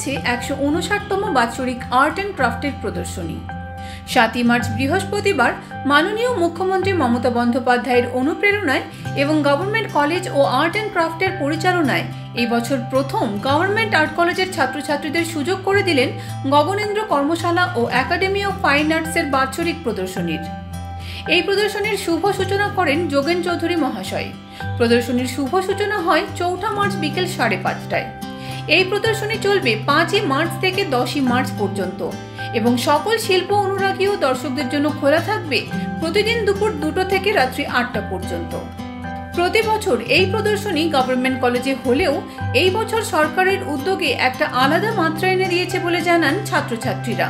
হয়েছে 159তম বাৎসরিক art and ক্রাফটের প্রদর্শনী। 7ই মার্চ বৃহস্পতিবার মাননীয় মুখ্যমন্ত্রী মমতা বন্দ্যোপাধ্যায়ের অনুপ্রেরণায় এবং গভর্নমেন্ট কলেজ ও আর্ট অ্যান্ড ক্রাফটের পরিচালনায় এই বছর প্রথম গভর্নমেন্ট আর্ট কলেজের ছাত্রছাত্রীদের সুযোগ করে দিলেন গগনেন্দ্র কর্মশালা ও একাডেমি অফ ফাইন আর্টসের বাৎসরিক প্রদর্শনীর। এই প্রদর্শনীর শুভ সূচনা করেন যোগেন চৌধুরী মহাশয়। প্রদর্শনীর শুভ সূচনা হয় 4 মার্চ বিকেল 5:30টায়। এই প্রদর্শনী চলবে 5 মার্চ থেকে 10 মার্চ পর্যন্ত এবং সকল শিল্প অনুরাগী ও দর্শকদের জন্য খোলা থাকবে প্রতিদিন দুপুর 2টো থেকে রাত্রি 8টা পর্যন্ত। প্রতি বছর এই প্রদর্শনী গভর্নমেন্ট কলেজে হলেও এই বছর সরকারের উদ্যোগে একটা আলাদা মাত্রা এনে দিয়েছে বলে জানান ছাত্রছাত্রীরা।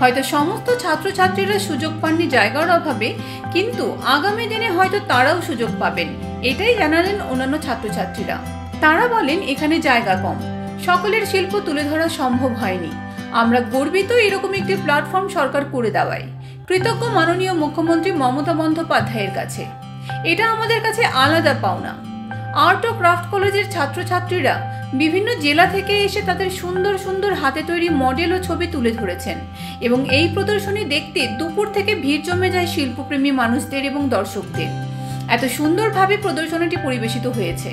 হয়তো সমস্ত ছাত্রছাত্রীরা সুযোগ পাননি জায়গার অভাবে, কিন্তু আগামী দিনে হয়তো তারাও সুযোগ পাবেন, এটাই জানালেন অন্যান্য ছাত্রছাত্রীরা। তারা বলেন এখানে জায়গা কম, সকলের শিল্প তুলে ধরা সম্ভব হয়নি। আমরা গর্বিত এরকম একটি প্ল্যাটফর্ম সরকার করে দেওয়ায়। কৃতজ্ঞ মাননীয় মুখ্যমন্ত্রী মমতা বন্দ্যোপাধ্যায়ের কাছে। এটা আমাদের কাছে আলাদা পাওনা। আর্ট ও ক্রাফট কলেজের ছাত্রছাত্রীরা বিভিন্ন জেলা থেকে এসে তাদের সুন্দর সুন্দর হাতে তৈরি মডেল ও ছবি তুলে ধরেছেন এবং এই প্রদর্শনী দেখতে দুপুর থেকে ভিড় জমে যায় শিল্পপ্রেমী মানুষদের এবং দর্শকদের। এত সুন্দরভাবে প্রদর্শনীটি পরিবেশিত হয়েছে।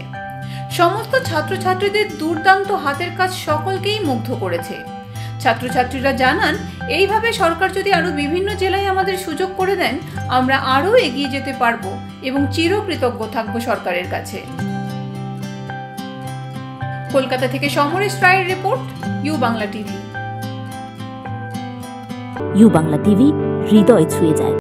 সমস্ত ছাত্রছাত্রীদের দুর্দান্ত হাতের কাজ সকলকেই মুগ্ধ করেছে। ছাত্রছাত্রীরা জানান এইভাবে সরকার যদি আরো বিভিন্ন জেলায় আমাদের সুযোগ করে দেন, আমরা আরো এগিয়ে যেতে পারবো এবং চিরকৃতজ্ঞ থাকবো সরকারের কাছে। কলকাতা থেকে সমরেশ রায়ের report, U Bangla TV. U Bangla TV, হৃদয় ছুঁয়ে যায়।